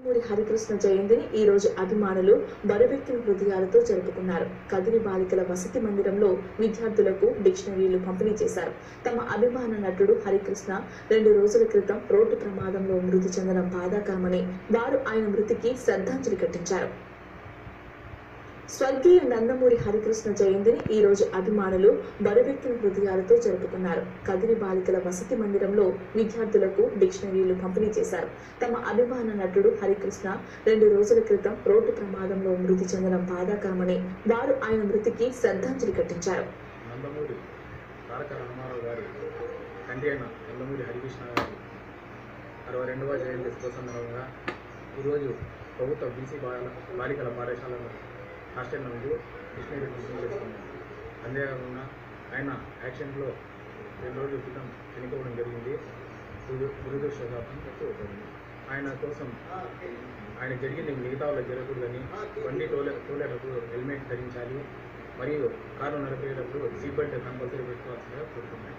నందమూరి హరికృష్ణ జయంతిని ఈ రోజు అభిమానులు బరువెక్కిన హృదయాలతో జరుపుకున్నారు. కదిరి బాలికల వసతి మందిరంలో విద్యార్థులకు డిక్షనరీలు పంపిణీ చేశారు. తమ అభిమాన నటుడు హరికృష్ణ 2 రోజుల క్రితం రోడ్డు ప్రమాదంలో మృతి చెందడం బాధాకరమని వారు ఆయన మృతికి శ్రద్ధాంజలి ఘటించారు. స్వర్గీయ నందమూరి హరికృష్ణ జయంతిని ఈ రోజు అభిమానులు బరువెక్కిన హృదయాలతో జరుపుకున్నారు. కదిరి బాలికల వసతి మందిరంలో విద్యార్థులకు డిక్షనరీలు పంపిణీ చేశారు. తమ అభిమాన నటుడు హరికృష్ణ 2 రోజుల క్రితం రోడ్డు ప్రమాదంలో మృతి చెందడం బాధాకరమని వారు ఆయన మృతికి శ్రద్ధాంజలి ఘటించారు. నందమూరి తారక రామారావు గారి తండ్రి అయిన నందమూరి హరికృష్ణ గారి 62వ జయంతి శుభ సందర్భంగా ఈరోజు ప్రభుత్వ బీసీ బాలికల పాఠశాలను హాస్టల్ నందు డిక్షనరీ పంపిణీ చేస్తున్నాం. అంతేకాకుండా ఆయన యాక్సిడెంట్లో 2 రోజుల క్రితం చనిపోవడం జరిగింది. దురదృష్టవశాత్తు ఆయన కోసం ఆయన జరిగింది మిగతా వాళ్ళు జరగకూడదని బండి టోలేటప్పుడు హెల్మెట్ ధరించాలి, మరియు కారు నడిపేటప్పుడు సీట్ బెల్ట్ కంపల్సరీ పెట్టుకోవాల్సిందిగా కోరుతున్నాను.